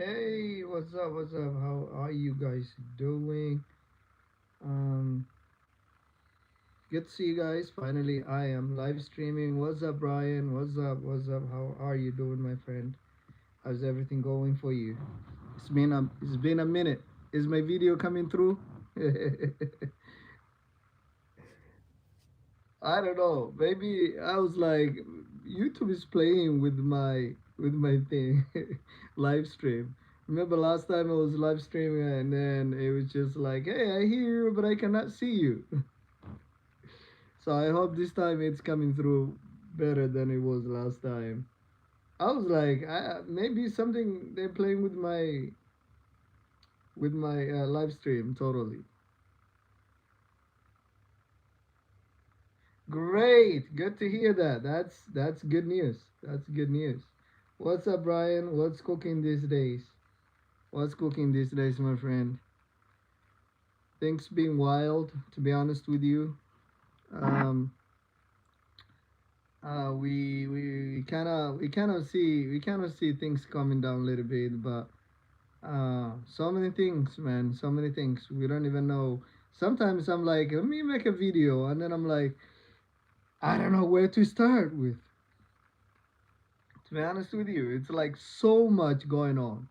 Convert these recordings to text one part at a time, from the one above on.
Hey, what's up? What's up? How are you guys doing? Um, Good to see you guys. Finally, I am live streaming. What's up, Brian? What's up? What's up? How are you doing, my friend? How's everything going for you? It's been a minute. Is my video coming through? I don't know. Maybe I was like, YouTube is playing with my thing, live stream. Remember last time I was live streaming and then it was just like, hey, I hear you, but I cannot see you. So I hope this time it's coming through better than it was last time. I was like, maybe something they're playing with my live stream totally. Great, good to hear that. That's good news. That's good news. What's up, Brian? What's cooking these days? What's cooking these days, my friend? Things being wild, to be honest with you. Um, we kind of see things coming down a little bit, but so many things, man. So many things. We don't even know. Sometimes I'm like, let me make a video, and then I'm like, I don't know where to start with. To be honest with you, it's like so much going on.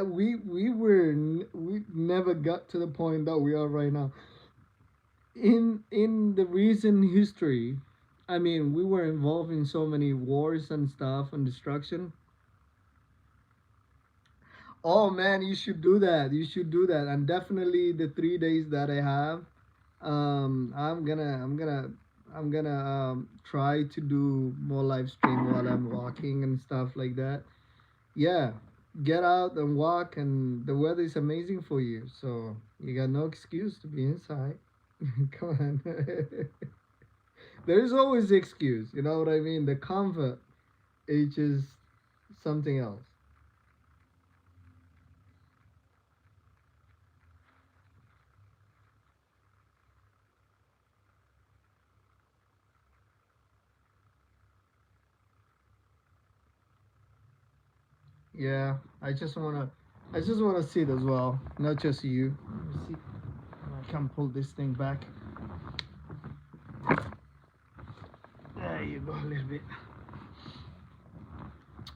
We never got to the point that we are right now. In the recent history, I mean, we were involved in so many wars and stuff and destruction. Oh man, you should do that. You should do that. And definitely the 3 days that I have, I'm gonna try to do more live stream while I'm walking and stuff like that. Yeah, get out and walk, and the weather is amazing for you. So you got no excuse to be inside. Come on. There is always excuse. You know what I mean? The comfort is just something else. Yeah, I just wanna sit as well, not just you. Let me see. I can pull this thing back. There you go, a little bit.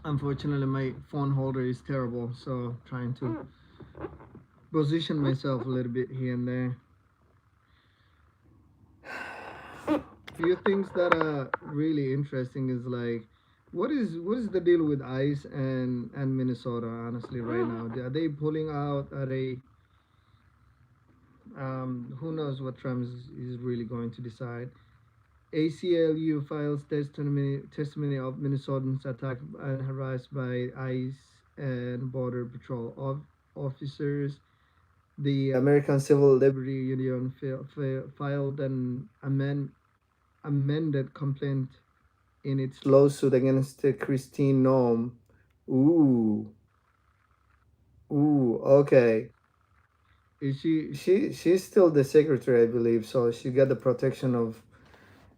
Unfortunately, my phone holder is terrible, so trying to position myself a little bit here and there. Few things that are really interesting is like, what is the deal with ICE and Minnesota? Honestly, right now, are they pulling out? Are they? Who knows what Trump is really going to decide? ACLU files testimony of Minnesotans attacked and harassed by ICE and Border Patrol officers. The American Civil Liberty Union filed an amended complaint in its lawsuit against Christine Noem. Ooh, ooh, okay. Is she's still the secretary, I believe, so she got the protection of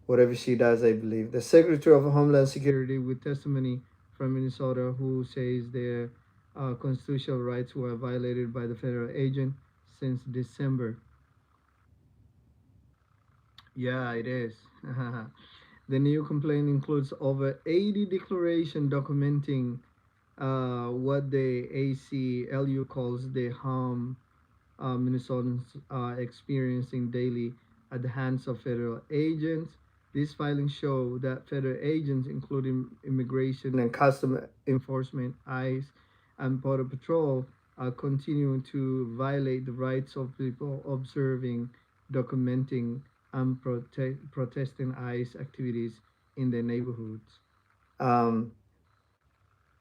whatever she does, I believe. The Secretary of Homeland Security with testimony from Minnesota who says their constitutional rights were violated by the federal agent since December. Yeah, it is. The new complaint includes over 80 declaration documenting what the ACLU calls the harm Minnesotans are experiencing daily at the hands of federal agents. These filings show that federal agents, including Immigration and Customs Enforcement, ICE, and Border Patrol, are continuing to violate the rights of people observing, documenting, and protesting ICE activities in their neighborhoods. Um,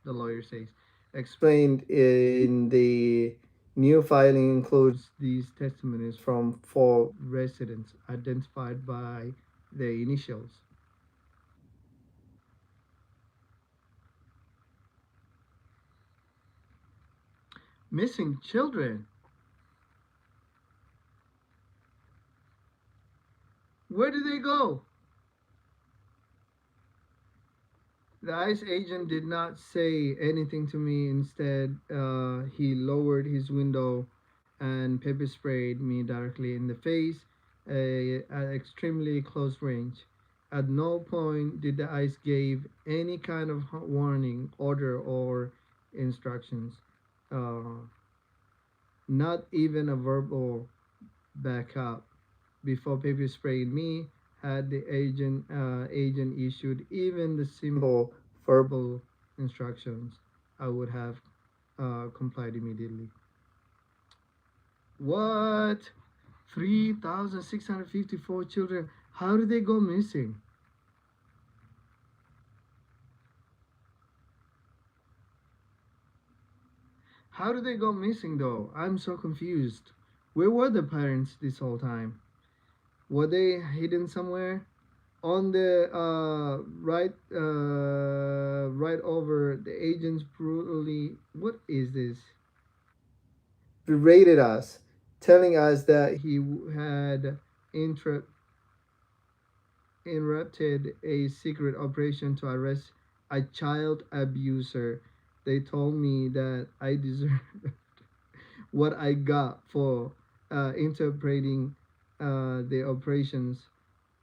the lawyer says. Explained in the new filing includes these testimonies from four residents identified by their initials. Missing children. Where did they go? The ICE agent did not say anything to me. Instead, he lowered his window and pepper sprayed me directly in the face at extremely close range. At no point did the ICE give any kind of warning, order, or instructions. Uh, Not even a verbal backup. Before pepper spraying me, had the agent issued even the simple verbal instructions, I would have complied immediately. What? 3,654 children. How did they go missing? How did they go missing though? I'm so confused. Where were the parents this whole time? Were they hidden somewhere? On the right over the agents brutally, what is this, berated us, telling us that he had inter- interrupted a secret operation to arrest a child abuser. They told me that I deserved what I got for interpreting the operations.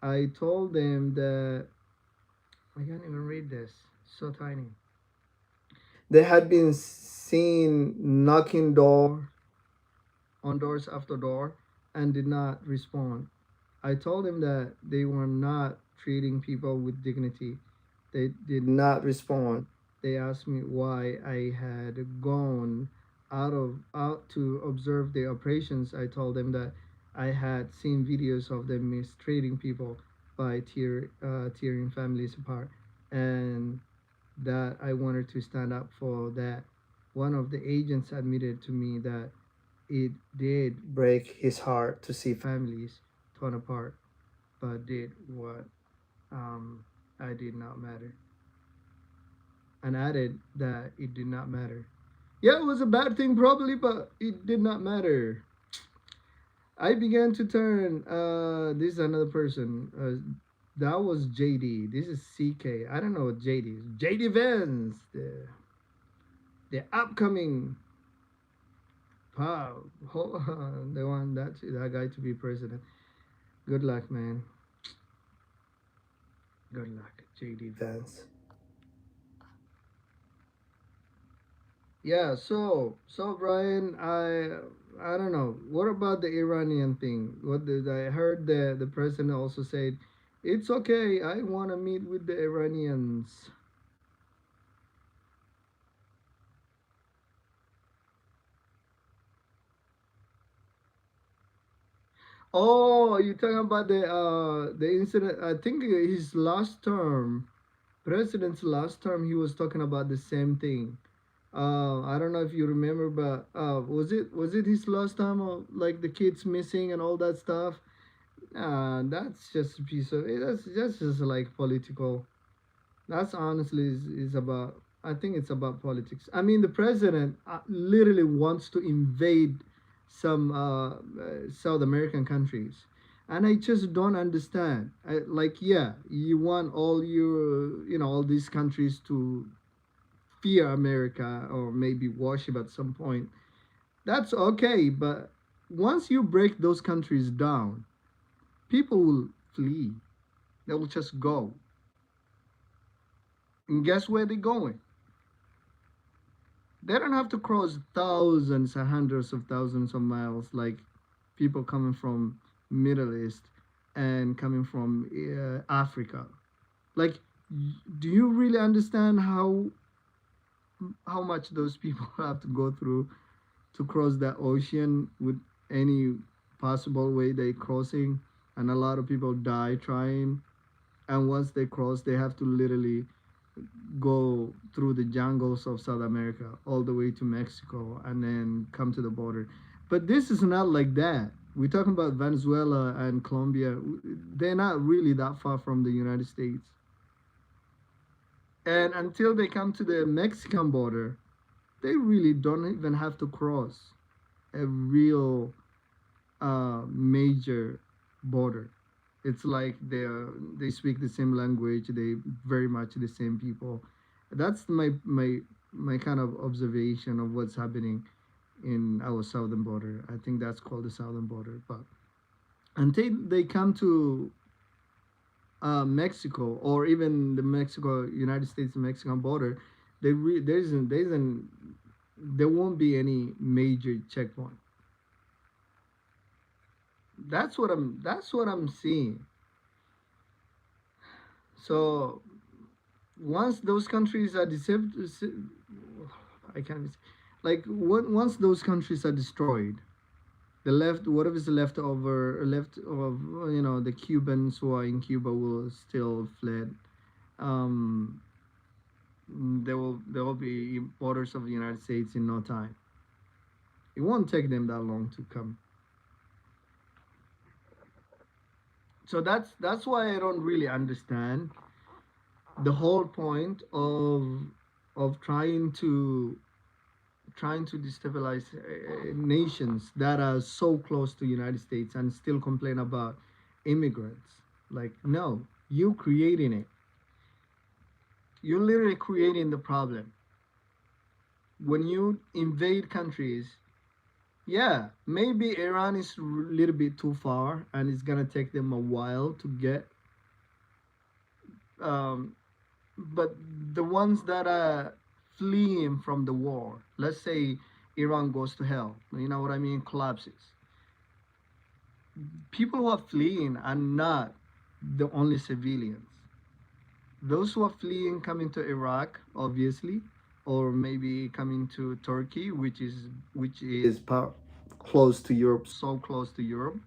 I told them that I can't even read this. So tiny. They had been seen knocking doors after door and did not respond. I told them that they were not treating people with dignity. They did not respond. They asked me why I had gone out to observe the operations. I told them that I had seen videos of them mistreating people by tearing families apart, and that I wanted to stand up for that. One of the agents admitted to me that it did break his heart to see families torn apart, but did what I did not matter, and added that it did not matter. Yeah, it was a bad thing probably, but it did not matter. I began to turn. This is another person. That was JD. This is CK. I don't know what JD is. JD Vance, the upcoming Wow, they want that guy to be president. Good luck, man. Good luck, JD Vance. Yeah. So Brian, I don't know. What about the Iranian thing? What did I heard the president also said? It's okay. I want to meet with the Iranians. Oh, you talking about the incident? I think his last term, president's last term, he was talking about the same thing. I don't know if you remember, but was it his last time of like the kids missing and all that stuff? That's just a piece of that's just like political. That's honestly is about. I think it's about politics. I mean, the president literally wants to invade some South American countries, and I just don't understand. Like, yeah, you want all all these countries to fear America or maybe worship at some point. That's okay, but once you break those countries down, people will flee. They will just go. And guess where they're going? They don't have to cross thousands and hundreds of thousands of miles like people coming from Middle East and coming from Africa. Like, do you really understand how much those people have to go through to cross that ocean with any possible way they crossing, and a lot of people die trying, and once they cross they have to literally go through the jungles of South America all the way to Mexico and then come to the border. But this is not like that. We're talking about Venezuela and Colombia. They're not really that far from the United States. And until they come to the Mexican border, they really don't even have to cross a real major border. It's like they speak the same language. They very much the same people. That's my kind of observation of what's happening in our southern border. I think that's called the southern border. But until they come to Mexico, or even the Mexico United States Mexican border, there won't be any major checkpoint. That's what I'm seeing. So once those countries are I can't like once those countries are destroyed, the left whatever is left of the Cubans who are in Cuba will still fled. Um, there will be borders of the United States in no time. It won't take them that long to come. So that's why I don't really understand the whole point of trying to destabilize nations that are so close to the United States and still complain about immigrants. Like, no, you creating it. You're literally creating the problem. When you invade countries, yeah, maybe Iran is a little bit too far and it's gonna take them a while to get. Um, but the ones that are fleeing from the war, let's say Iran goes to hell, you know what I mean, collapses. People who are fleeing are not the only civilians. Those who are fleeing coming to Iraq, obviously, or maybe coming to Turkey, which is close to Europe, so close to Europe,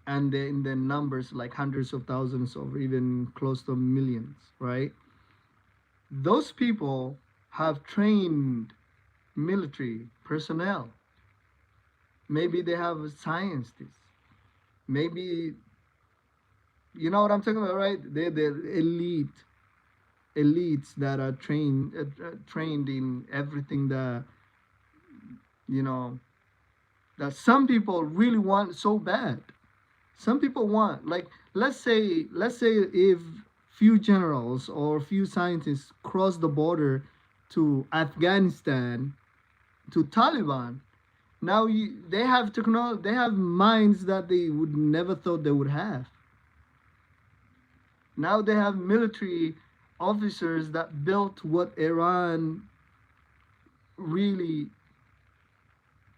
and in the numbers like hundreds of thousands or even close to millions, right? Those people have trained military personnel. Maybe they have scientists. Maybe you know what I'm talking about, right? They're elites that are trained in everything that you know that some people really want so bad. Some people want, like, let's say if few generals or few scientists cross the border to Afghanistan, to Taliban. Now they have technology, they have minds that they would never thought they would have. Now they have military officers that built what Iran really,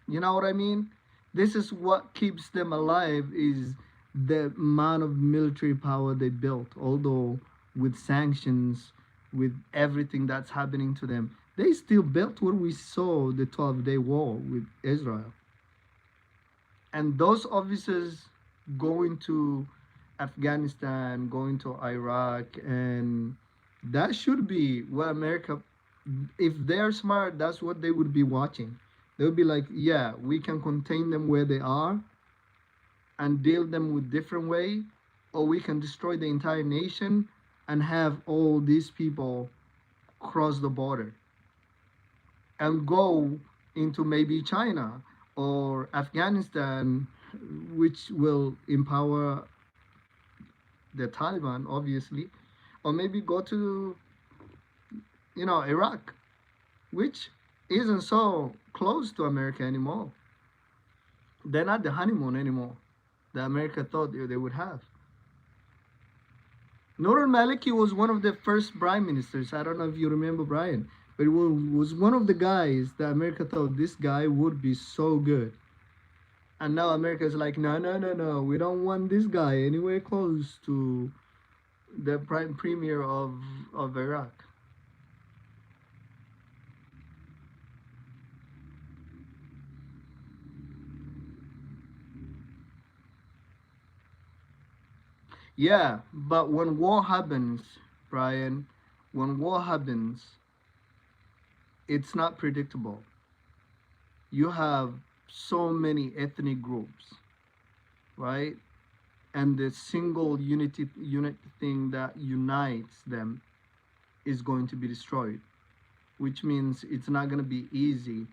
you know what I mean? This is what keeps them alive, is the amount of military power they built. Although with sanctions, with everything that's happening to them, they still built what we saw the 12-day war with Israel. And those officers going to Afghanistan, going to Iraq, and that should be what America, if they're smart, that's what they would be watching. They would be like, yeah, we can contain them where they are and deal them with different way, or we can destroy the entire nation and have all these people cross the border and go into maybe China or Afghanistan, which will empower the Taliban, obviously, or maybe go to Iraq, which isn't so close to America anymore. They're not the honeymoon anymore that America thought they would have. Nur al-Maliki was one of the first prime ministers. I don't know if you remember Brian, but it was one of the guys that America thought this guy would be so good. And now America is like, no, no, no, no, we don't want this guy anywhere close to the prime premier of Iraq. Yeah, but when war happens, Brian, when war happens, it's not predictable. You have so many ethnic groups, right? And the single unit thing that unites them is going to be destroyed, which means it's not going to be easy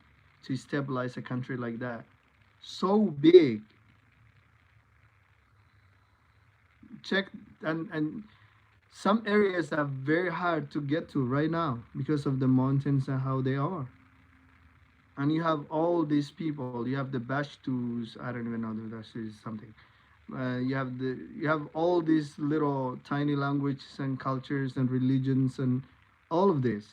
to stabilize a country like that. So big, check, and some areas are very hard to get to right now because of the mountains and how they are. And you have all these people. You have the Bashtus. I don't even know if that is something. You have all these little tiny languages and cultures and religions and all of this.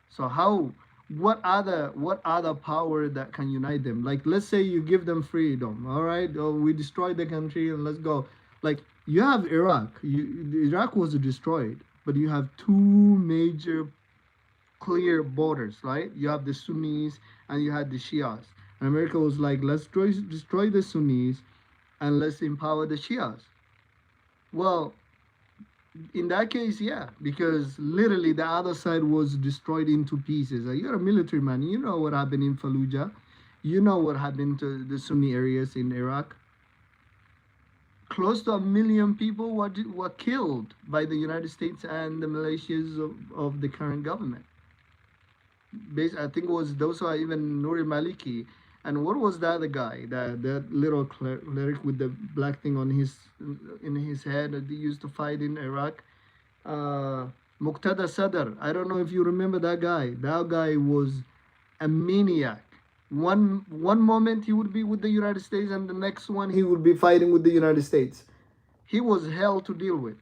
So how, what other power that can unite them? Like, let's say you give them freedom, all right? Oh, we destroy the country and let's go. Like, you have Iraq. Iraq was destroyed, but you have two major clear borders, right? You have the Sunnis and you had the Shias. And America was like, let's destroy the Sunnis and let's empower the Shias. Well, in that case, yeah, because literally the other side was destroyed into pieces. You're a military man. You know what happened in Fallujah. You know what happened to the Sunni areas in Iraq. Close to 1 million people were killed by the United States and the militias of the current government. I think it was those who are even Nuri Maliki. And what was the other guy? That little cleric with the black thing on his in his head that he used to fight in Iraq. Uh, Muqtada Sadr. I don't know if you remember that guy. That guy was a maniac. One moment he would be with the United States, and the next one he would be fighting with the United States. He was hell to deal with.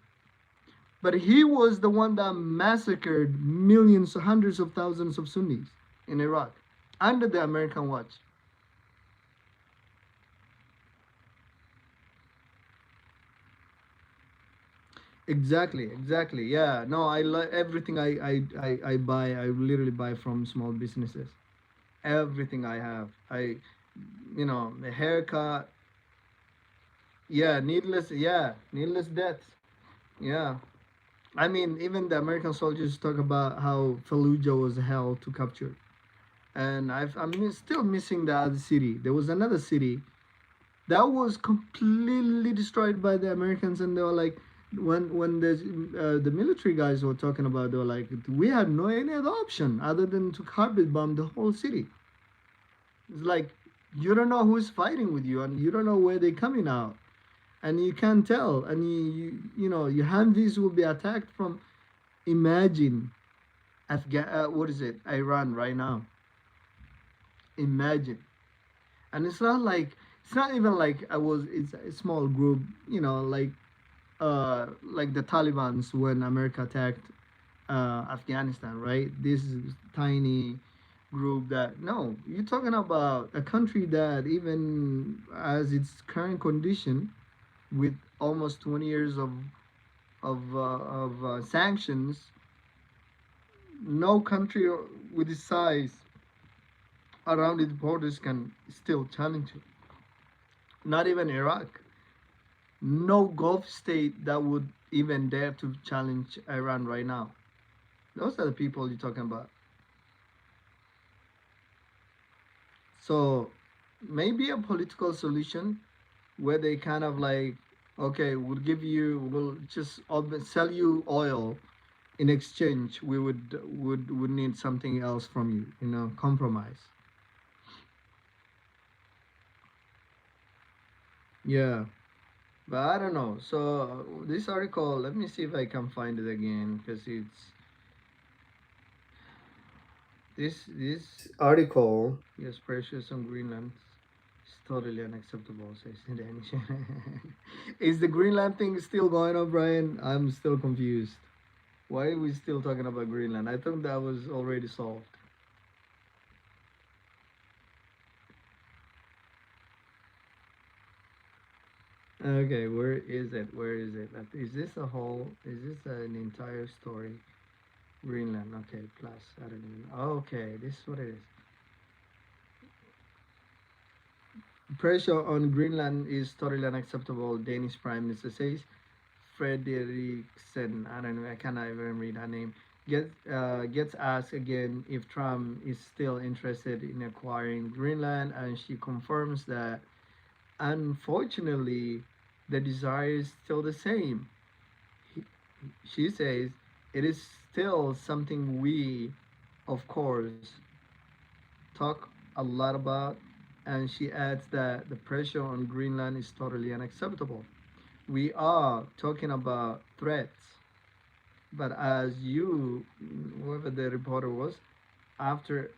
But he was the one that massacred millions, hundreds of thousands of Sunnis in Iraq under the American watch. Exactly, exactly. Yeah. No, I like everything I buy. I literally buy from small businesses. Everything I have. A haircut. Yeah, needless. Yeah, needless deaths. Yeah. I mean, even the American soldiers talk about how Fallujah was hell to capture. And still missing the other city. There was another city that was completely destroyed by the Americans, and they were like, when the military guys were talking about, they were like, we had no any other option other than to carpet bomb the whole city. It's like you don't know who's fighting with you, and you don't know where they're coming out, and you can't tell, and your Humvees will be attacked from. Imagine, what is it? Iran right now. Imagine, and it's not even like it's a small group, like the Taliban's when America attacked Afghanistan, right? This is tiny group that no, you're talking about a country that even as its current condition with almost 20 years of sanctions, no country with its size around its borders can still challenge it. Not even Iraq. No Gulf state that would even dare to challenge Iran right now. Those are the people you're talking about. So maybe a political solution where they kind of like, okay, we'll just sell you oil. In exchange, we would need something else from you. Compromise. Yeah, but I don't know. So this article, let me see if I can find it again because it's this article. Yes, pressures on Greenland is totally unacceptable. Says in Danish. Is the Greenland thing still going on, Brian? I'm still confused. Why are we still talking about Greenland? I thought that was already solved. Okay, where is it? Where is it? Is this a whole? Is this an entire story? Greenland. Okay, plus I don't even. Okay, this is what it is. Pressure on Greenland is totally unacceptable. Danish Prime Minister says. Frederiksen. I don't know. I cannot even read her name. Gets asked again if Trump is still interested in acquiring Greenland, and she confirms that unfortunately the desire is still the same. She says it is still something we, of course, talk a lot about, and she adds that the pressure on Greenland is totally unacceptable. we are talking about threats. But as you, whoever the reporter was, after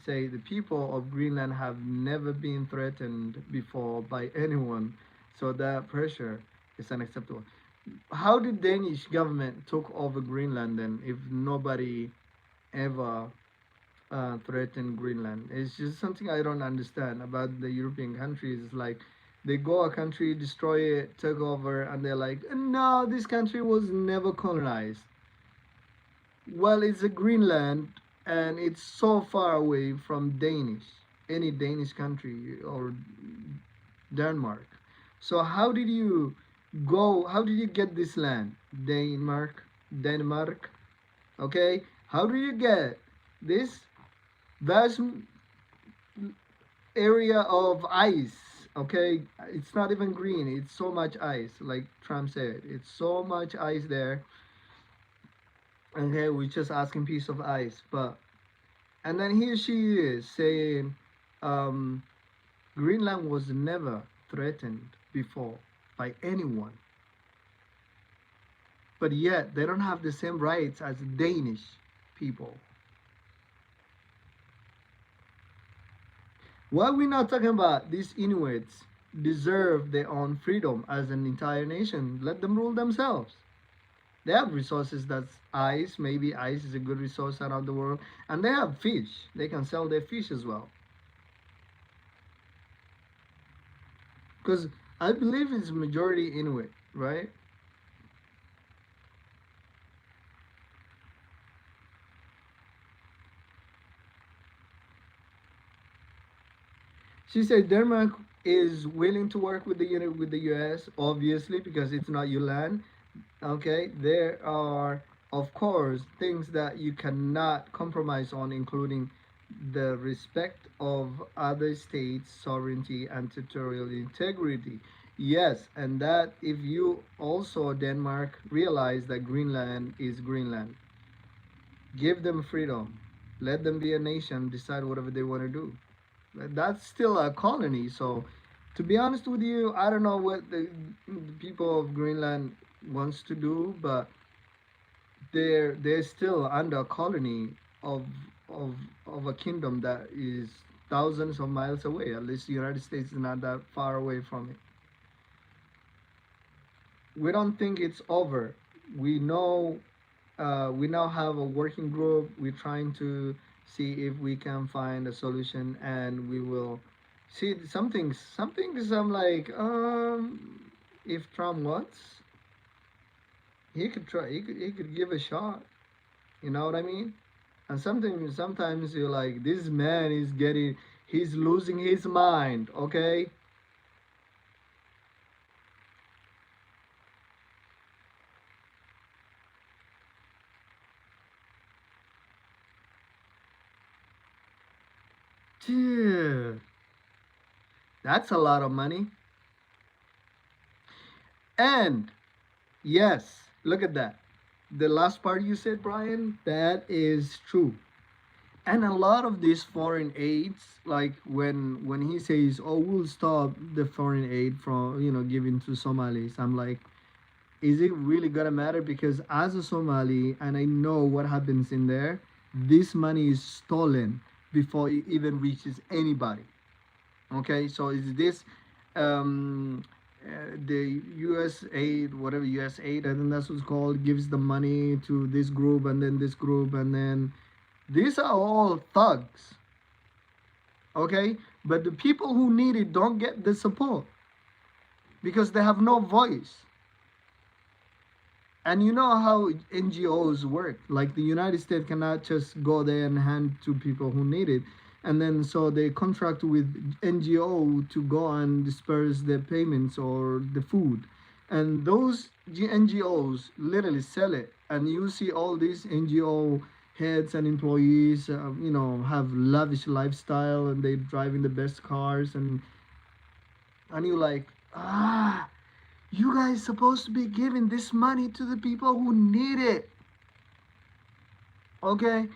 say the people of Greenland have never been threatened before by anyone, so that pressure is unacceptable. How did Danish government took over Greenland then if nobody ever threatened Greenland? It's just something I don't understand about the European countries. It's like they go a country, destroy it, take over, and they're like, no, this country was never colonized. Well, it's a Greenland, and it's so far away from any Danish country or Denmark. So how did you go? How did you get this land? Denmark. Okay. How do you get this vast area of ice? Okay, it's not even green. It's so much ice, like Trump said. It's so much ice there. Okay, we're just asking piece of ice, but and then here she is saying, um, Greenland was never threatened before by anyone, but yet they don't have the same rights as Danish people. Why are we not talking about these Inuits deserve their own freedom as an entire nation? Let them rule themselves. They have resources that's ice. Maybe ice is a good resource around the world. And they have fish. They can sell their fish as well. Because I believe it's majority Inuit, right? She said Denmark is willing to work with the U.S. obviously because it's not your land. Okay, there are of course things that you cannot compromise on, including the respect of other states' sovereignty and territorial integrity. Yes, and that if you also Denmark realize that Greenland is Greenland, give them freedom, let them be a nation, decide whatever they want to do. That's still a colony. So, to be honest with you, I don't know what the people of Greenland wants to do, but they're still under a colony of of of a kingdom that is thousands of miles away. At least the United States is not that far away from it. We don't think it's over. We know we now have a working group. We're trying to see if we can find a solution, and we will see some things. I'm like, if Trump wants, he could try. He could give a shot. You know what I mean? And sometimes you're like, this man is getting, he's losing his mind. Okay. Dude, that's a lot of money. And yes, look at that. The last part you said, Brian, that is true. And a lot of these foreign aids, like when he says, "Oh, we'll stop the foreign aid from giving to Somalis," I'm like, is it really gonna matter? Because as a Somali, and I know what happens in there, this money is stolen before it even reaches anybody. Okay, so is this the U.S. aid, whatever U.S. aid, I think that's what's called, gives the money to this group and then this group, and then these are all thugs. Okay, but the people who need it don't get the support because they have no voice. And you know how NGOs work. Like the United States cannot just go there and hand to people who need it. And then so they contract with NGO to go and disperse their payments or the food. And those NGOs literally sell it. And you see all these NGO heads and employees, have lavish lifestyle and they driving the best cars. And you're like, you guys supposed to be giving this money to the people who need it. Okay?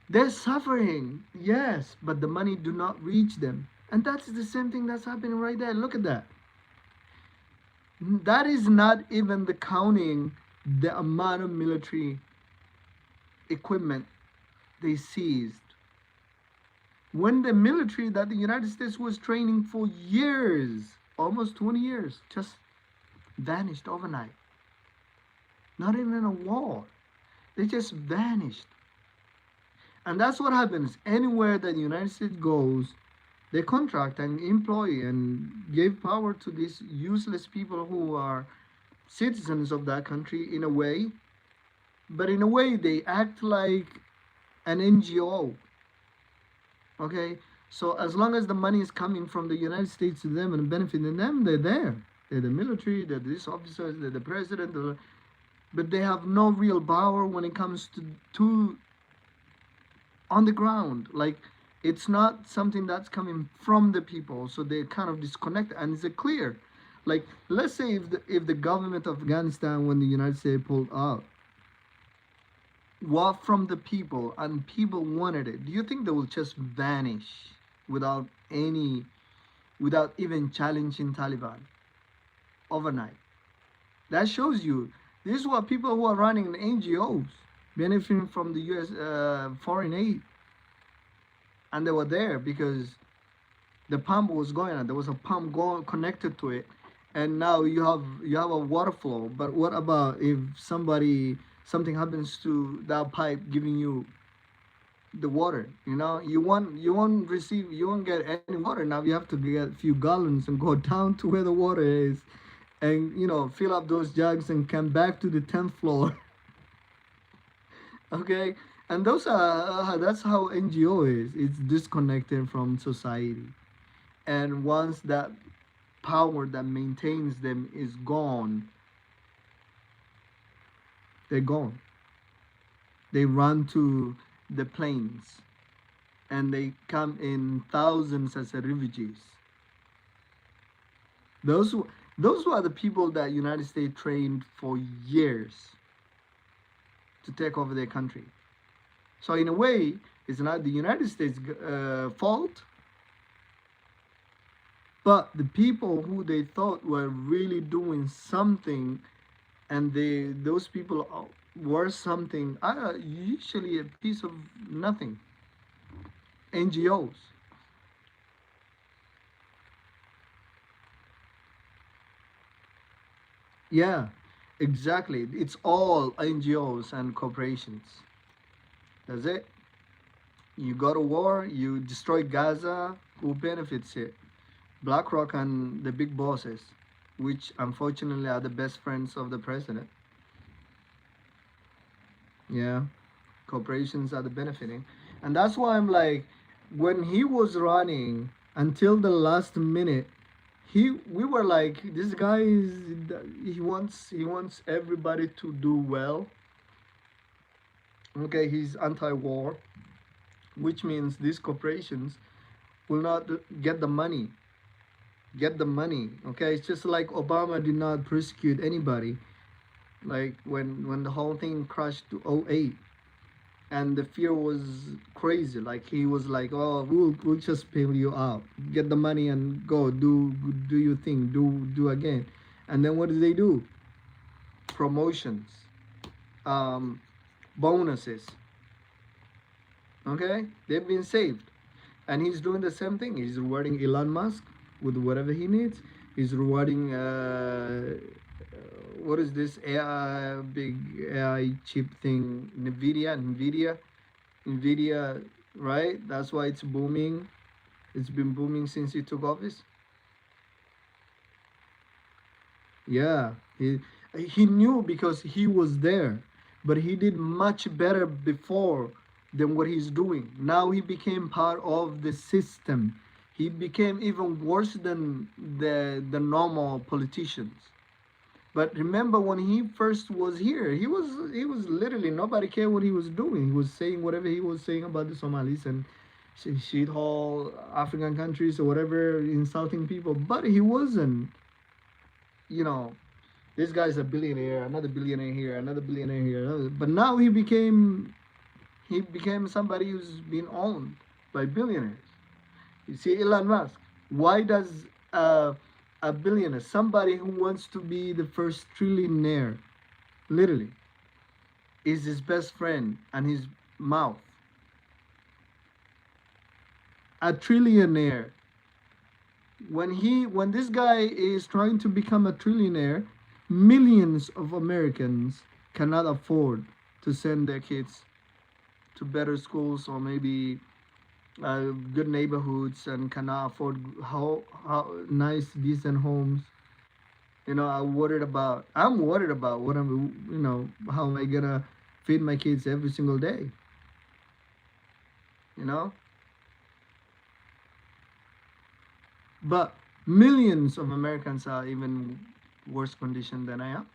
They're suffering, yes, but the money do not reach them. And that's the same thing that's happening right there. Look at that. That is not even the counting the amount of military equipment they seized. When the military that the United States was training for years, almost 20 years, just vanished overnight. Not even in a war. They just vanished. And that's what happens anywhere that the United States goes. They contract and employ and give power to these useless people who are citizens of that country in a way, but in a way they act like an NGO. Okay, so as long as the money is coming from the United States to them and benefiting them, they're there. They're the military, they're these officers, they're the president, but they have no real power when it comes to on the ground. Like, it's not something that's coming from the people, so they kind of disconnect. And it's clear, like, let's say if the government of Afghanistan, when the United States pulled out, was from the people and people wanted it, do you think they will just vanish without any, without even challenging Taliban overnight? That shows you these were people who are running the NGOs, benefiting from the U.S. Foreign aid, and they were there because the pump was going on. There was a pump going connected to it, and now you have a water flow. But what about if something happens to that pipe giving you the water? You won't get any water. Now you have to get a few gallons and go down to where the water is, and fill up those jugs and come back to the 10th floor. Okay, and that's how NGO is. It's disconnected from society, and once that power that maintains them is gone, they're gone. They run to the plains, and they come in thousands as refugees. Those those were the people that United States trained for years to take over their country. So in a way, it's not the United States' fault, but the people who they thought were really doing something, and those people were something, are usually a piece of nothing. NGOs. Yeah, exactly. It's all NGOs and corporations. That's it. You go to war, you destroy Gaza, who benefits it? BlackRock and the big bosses, which unfortunately are the best friends of the president. Yeah, corporations are the benefiting. And that's why I'm like, when he was running until the last minute, we were like, this guy is, he wants everybody to do well. Okay, he's anti-war, which means these corporations will not get the money. Okay, it's just like Obama did not persecute anybody, like when the whole thing crashed to '08, and the fear was crazy. Like, he was like, oh, we'll just pay you out, get the money and go do your thing, do again. And then what do they do? Promotions, um bonuses. Okay, they've been saved. And he's doing the same thing. He's rewarding Elon Musk with whatever he needs. He's rewarding what is this AI, big AI chip thing, Nvidia, right? That's why it's booming. It's been booming since he took office. Yeah, he knew because he was there, but he did much better before than what he's doing. Now he became part of the system. He became even worse than the normal politicians. But remember, when he first was here, he was literally, nobody cared what he was doing. He was saying whatever he was saying about the Somalis and shit hole African countries or whatever, insulting people. But he wasn't, you know, this guy's a billionaire, another billionaire here, another billionaire here. But now he became somebody who's been owned by billionaires. You see, Elon Musk. Why does A billionaire, somebody who wants to be the first trillionaire, literally, is his best friend and his mouth. A trillionaire, when this guy is trying to become a trillionaire, millions of Americans cannot afford to send their kids to better schools or maybe good neighborhoods and cannot afford how nice decent homes. I'm worried about what how am I gonna feed my kids every single day, you know but millions of Americans are even worse condition than I am,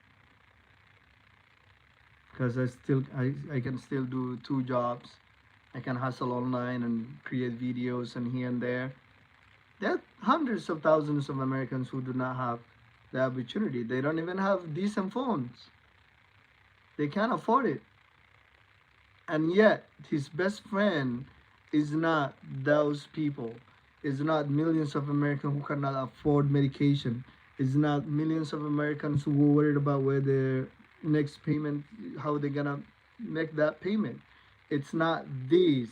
because I can still do two jobs. I can hustle online and create videos and here and there. There are hundreds of thousands of Americans who do not have the opportunity. They don't even have decent phones. They can't afford it. And yet, his best friend is not those people. It's not millions of Americans who cannot afford medication. It's not millions of Americans who are worried about where their next payment, how they're gonna make that payment. It's not these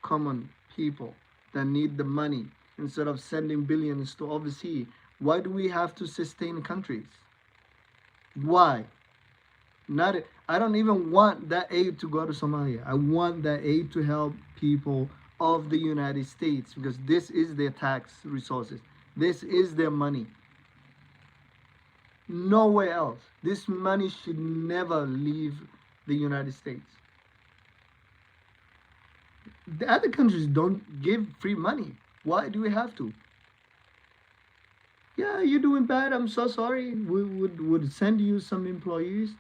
common people that need the money instead of sending billions to overseas. Why do we have to sustain countries? Why? Not I don't even want that aid to go to Somalia. I want that aid to help people of the United States because this is their tax resources. This is their money. Nowhere else. This money should never leave the United States. The other countries don't give free money. Why do we have to? Yeah, you're doing bad. I'm so sorry. We would send you some employees.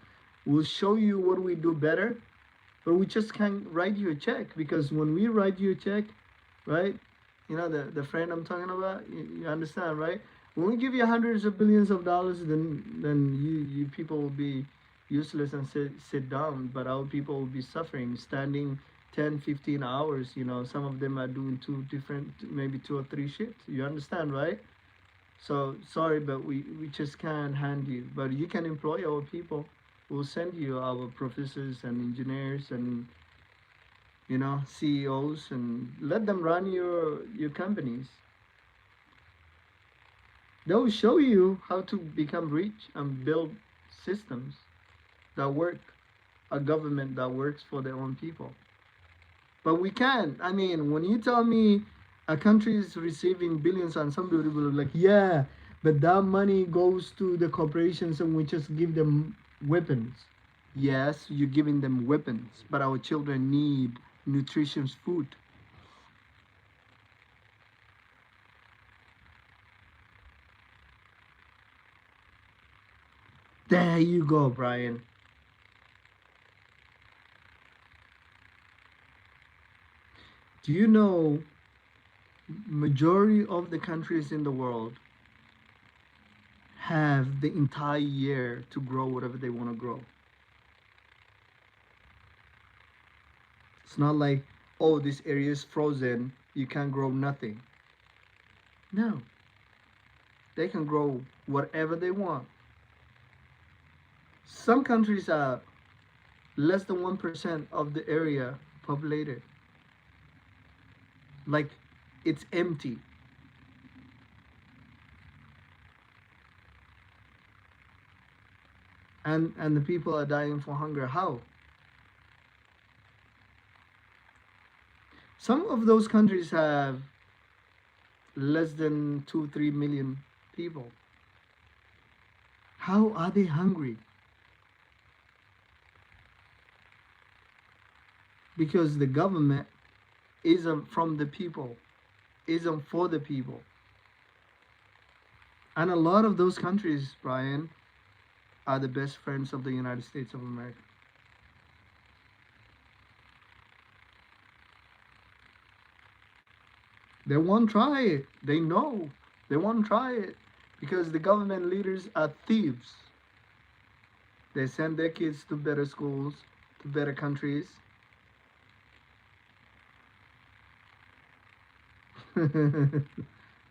We'll show you what we do better. But we just can't write you a check because when we write you a check, right? The friend I'm talking about, you understand, right? When we give you hundreds of billions of dollars, then you people will be useless and sit down, but our people will be suffering, standing 10, 15 hours. Some of them are doing two different, maybe two or three shifts. You understand, right? So sorry, but we just can't hand you. But you can employ our people. We'll send you our professors and engineers and CEOs and let them run your companies. They'll show you how to become rich and build systems that work, a government that works for their own people. But we can't. I mean, when you tell me a country is receiving billions and some people are like, yeah, but that money goes to the corporations and we just give them weapons. Yes, you're giving them weapons, but our children need nutritious food. There you go, Brian. Do you know majority of the countries in the world have the entire year to grow whatever they want to grow? It's not like, oh, this area is frozen, you can't grow nothing. No, they can grow whatever they want. Some countries are less than 1% of the area populated. Like, it's empty. And the people are dying for hunger. How? Some of those countries have less than 2, 3 million people. How are they hungry? Because the government isn't from the people, isn't for the people. And a lot of those countries, Brian, are the best friends of the United States of America. They won't try it. They know. They won't try it because the government leaders are thieves. They send their kids to better schools, to better countries.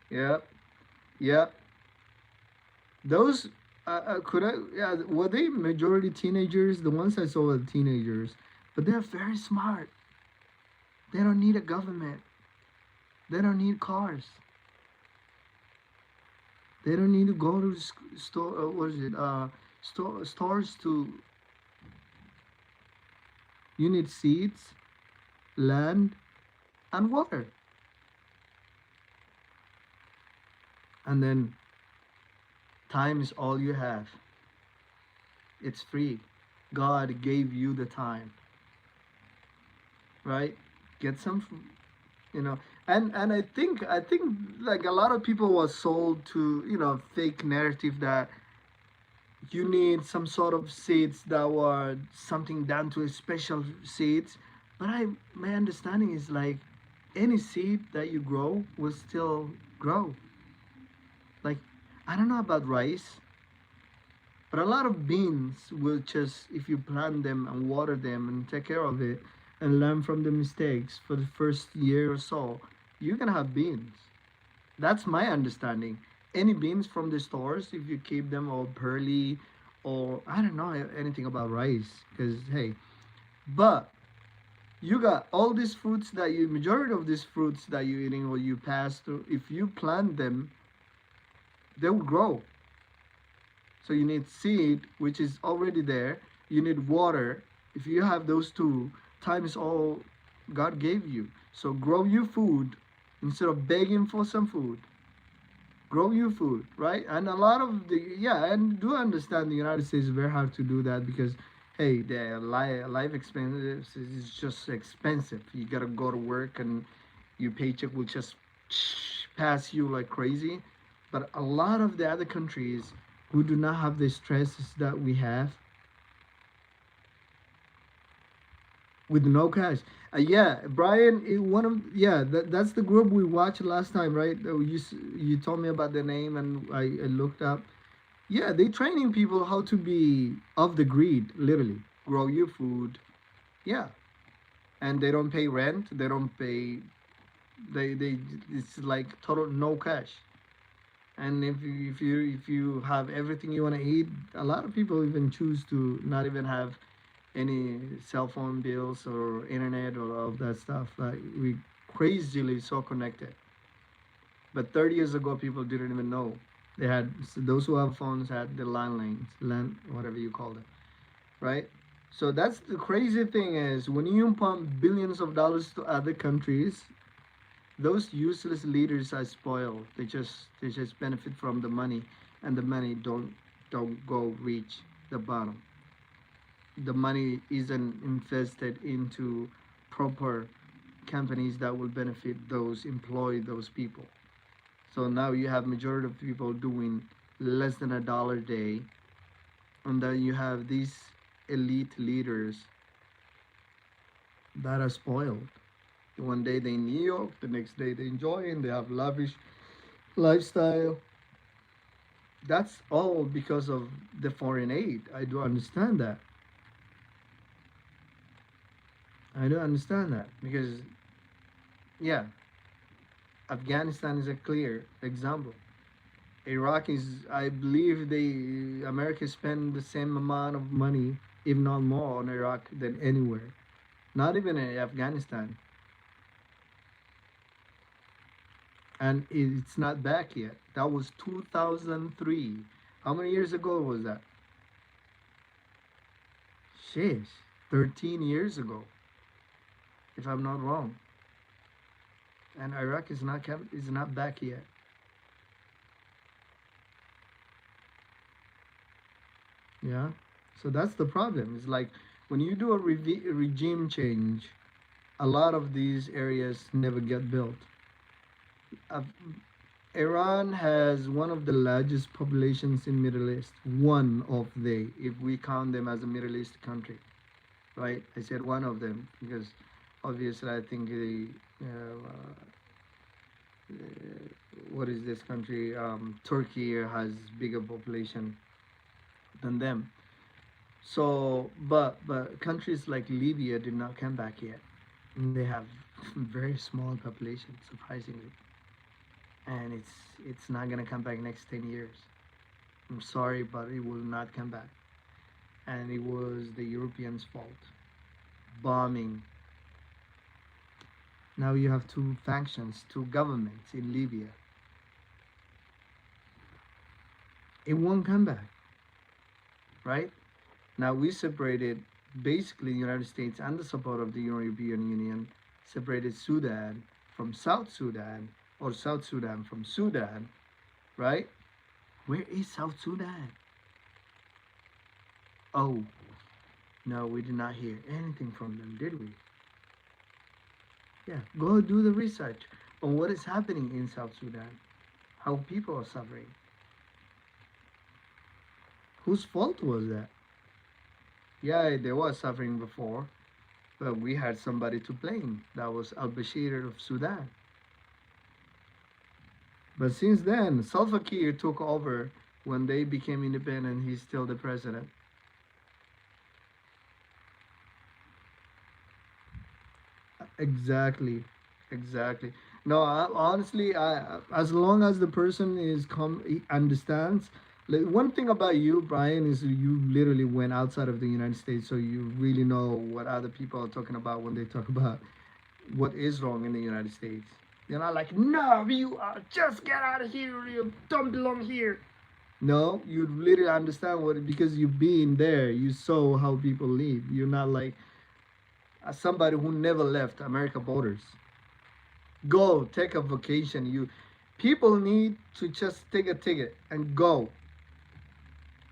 Yep. Yep. Those could I? Yeah, were they majority teenagers? The ones I saw were teenagers, but they're very smart. They don't need a government. They don't need cars. They don't need to go to store. What is it? Stores to. You need seeds, land, and water, and then time is all you have. It's free. God gave you the time, right? Get some, you know. And I think like a lot of people was sold to fake narrative that you need some sort of seeds that were something done to a special seeds. But my understanding is like any seed that you grow will still grow. Like I don't know about rice, but a lot of beans will just, if you plant them and water them and take care of it and learn from the mistakes for the first year or so, you can have beans. That's my understanding. Any beans from the stores, if you keep them all pearly, or I don't know anything about rice, because hey, but you got all these fruits that you, majority of these fruits that you're eating or you pass through, if you plant them, they will grow. So you need seed, which is already there. You need water. If you have those two, time is all God gave you. So grow your food instead of begging for some food. Grow your food, right? And a lot of the, yeah, and do understand the United States is very hard to do that because, hey, the life expenses is just expensive. You gotta go to work and your paycheck will just pass you like crazy. But a lot of the other countries who do not have the stresses that we have with no cash. Yeah, Brian, one of that's the group we watched last time, right? You told me about the name and I looked up. Yeah, they training people how to be off the grid, literally grow your food. Yeah, and they don't pay rent. They don't pay. They it's like total no cash. And if you have everything you want to eat, a lot of people even choose to not even have any cell phone bills or internet or all of that stuff. Like we crazily so connected. But 30 years ago, people didn't even know. They had those who have phones had the landlines, land whatever you call it, right? So that's the crazy thing is when you pump billions of dollars to other countries, those useless leaders are spoiled. They just benefit from the money, and the money don't go reach the bottom. The money isn't invested into proper companies that will benefit those employ those people. So now you have majority of people doing less than $1 a day, and then you have these elite leaders that are spoiled. One day they in New York, the next day they enjoy and they have lavish lifestyle. That's all because of the foreign aid. I do understand that. I do understand that because yeah, Afghanistan is a clear example. Iraq is, I believe, they America spend the same amount of money, if not more, on Iraq than anywhere. Not even in Afghanistan, and it's not back yet. That was 2003. How many years ago was that? Sheesh, 13 years ago, if I'm not wrong. And Iraq is not back yet. Yeah, so that's the problem. It's like when you do a regime change, a lot of these areas never get built. Uh, Iran has one of the largest populations in Middle East. One of the, if we count them as a Middle East country, right? I said one of them because obviously I think what is this country? Turkey has bigger population than them. So, but countries like Libya did not come back yet. And they have very small population, surprisingly, and it's not gonna come back next 10 years. I'm sorry, but it will not come back. And it was the Europeans' fault. Bombing. Now you have two factions, two governments in Libya. It won't come back, right? Now we separated, basically the United States and the support of the European Union separated Sudan from South Sudan, or South Sudan from Sudan, right? Where is South Sudan? Oh, no, we did not hear anything from them, did we? Yeah, go do the research on what is happening in South Sudan, how people are suffering. Whose fault was that? Yeah, they were suffering before, but we had somebody to blame. That was Al Bashir of Sudan. But since then, Salva Kiir took over when they became independent. He's still the president. Exactly, exactly. No, honestly, as long as the person he understands. Like, one thing about you, Brian, is you literally went outside of the United States, so you really know what other people are talking about when they talk about what is wrong in the United States. They're not like, no, you just get out of here. You don't belong here. No, you literally understand what, because you've been there. You saw how people live. You're not like somebody who never left America borders. Go take a vacation. You people need to just take a ticket and go.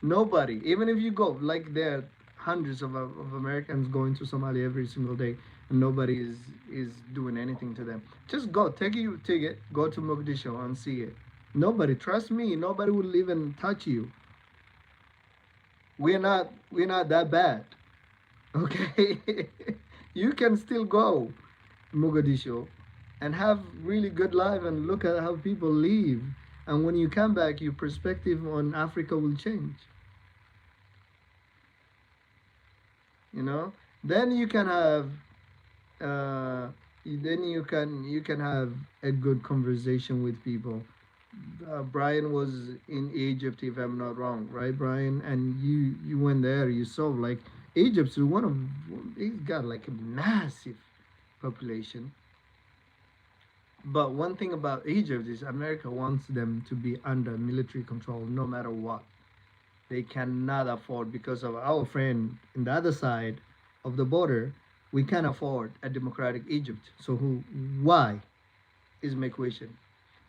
Nobody, even if you go, like there are hundreds of Americans going to Somalia every single day, and nobody is doing anything to them. Just go, take your ticket, go to Mogadishu and see it. Nobody, trust me, nobody will even touch you. We're not that bad, okay? You can still go Mogadishu and have really good life and look at how people live. And when you come back, your perspective on Africa will change. You know, then you can have then you can have a good conversation with people. Brian was in Egypt, if I'm not wrong, right, Brian? And you went there, you saw like Egypt's one of, it's got like a massive population. But one thing about Egypt is America wants them to be under military control no matter what. They cannot afford, because of our friend in the other side of the border, we can't afford a democratic Egypt. So why is my question?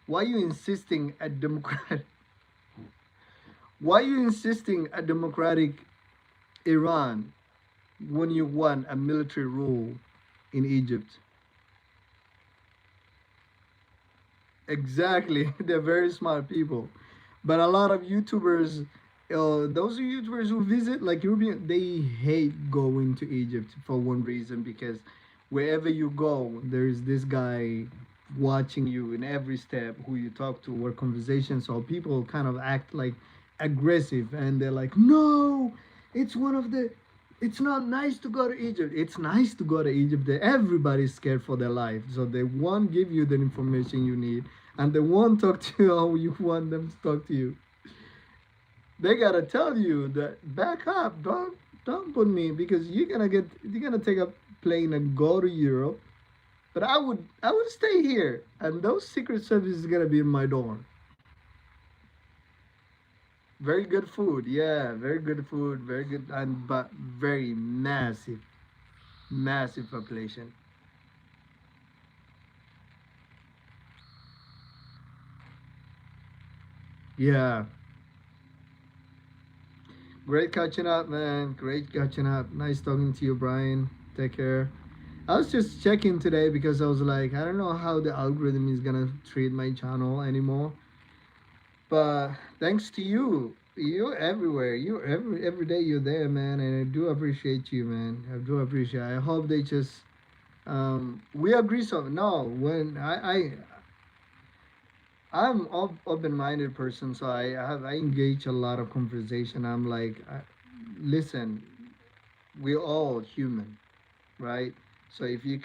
Why are you insisting a democratic? Why are you insisting a democratic Iran when you want a military rule in Egypt? Exactly, they're very smart people, but a lot of YouTubers, those YouTubers who visit like European, they hate going to Egypt for one reason, because wherever you go, there's this guy watching you in every step, who you talk to or conversation. So people kind of act like aggressive, and they're like, no, it's one of the it's not nice to go to Egypt. It's nice to go to Egypt. Everybody's scared for their life, so they won't give you the information you need, and they won't talk to you how you want them to talk to you. They gotta tell you that back up, don't put me, because you're gonna take a plane and go to Europe. But I would stay here, and those Secret Service is gonna be in my dorm. Very good food, yeah, very good food, very good, and but very massive population. Yeah, great catching up, man. Great catching up. Nice talking to you, Brian. Take care. I was just checking today because I was like, I don't know how the algorithm is gonna treat my channel anymore. But thanks to you, you're everywhere. You every day you're there, man, and I do appreciate you, man. I do appreciate. I hope they just we agree. So no, when I'm open-minded person, so I engage a lot of conversation. I'm like, listen, we're all human, right? So if you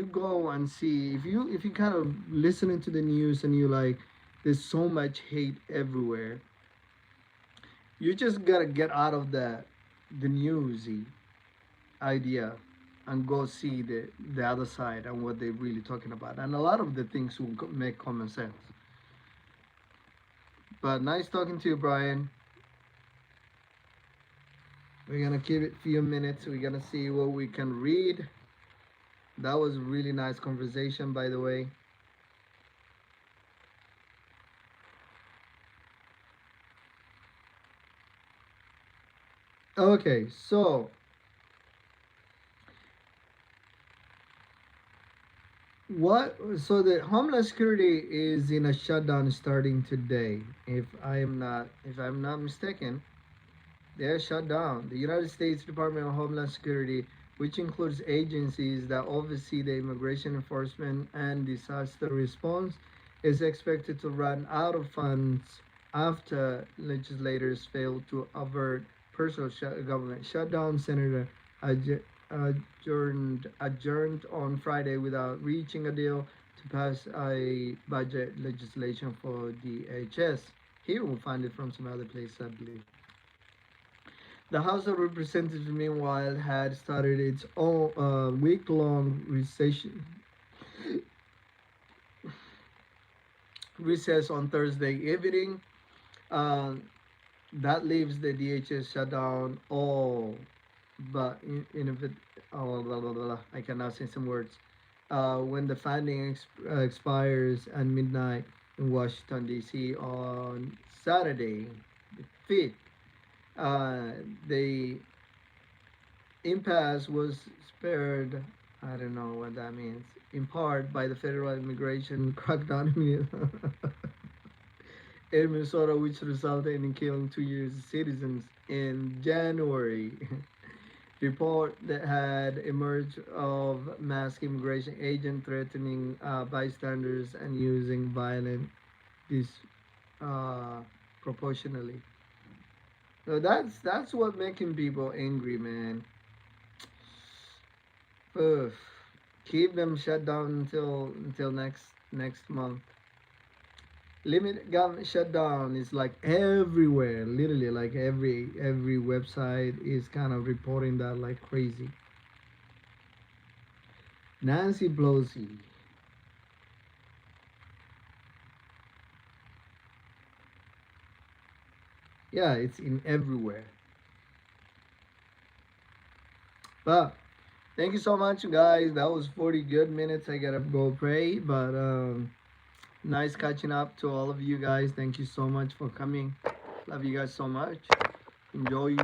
go and see, if you kind of listening to the news and you like, There's so much hate everywhere. You just gotta get out of the newsy idea and go see the other side and what they're really talking about. And a lot of the things will make common sense. But nice talking to you, Brian. We're gonna keep it few minutes. We're gonna see what we can read. That was a really nice conversation, by the way. Okay, so the Homeland Security is in a shutdown starting today. If I'm not mistaken, they're shut down. The United States Department of Homeland Security, which includes agencies that oversee the immigration enforcement and disaster response, is expected to run out of funds after legislators failed to avert government shutdown. Senator adjourned on Friday without reaching a deal to pass a budget legislation for DHS. He will find it from some other place, I believe. The House of Representatives, meanwhile, had started its own week-long recess on Thursday evening. Uh, that leaves the DHS shutdown all but in oh, blah, blah, blah, blah. I cannot say some words. When the funding expires at midnight in Washington, D.C. on Saturday, the 5th. The impasse was spared, I don't know what that means, in part by the federal immigration crackdown in Minnesota, which resulted in killing 2 years citizens in January. Report that had emerged of mass immigration agent threatening bystanders and using violence disproportionately. So that's what making people angry, man. Ugh. Keep them shut down until next month. Limit government shutdown is like everywhere, literally like every website is kind of reporting that like crazy. Nancy Pelosi. Yeah, it's in everywhere. But thank you so much, guys. That was 40 good minutes. I gotta go pray, but nice catching up to all of you guys. Thank you so much for coming. Love you guys so much. Enjoy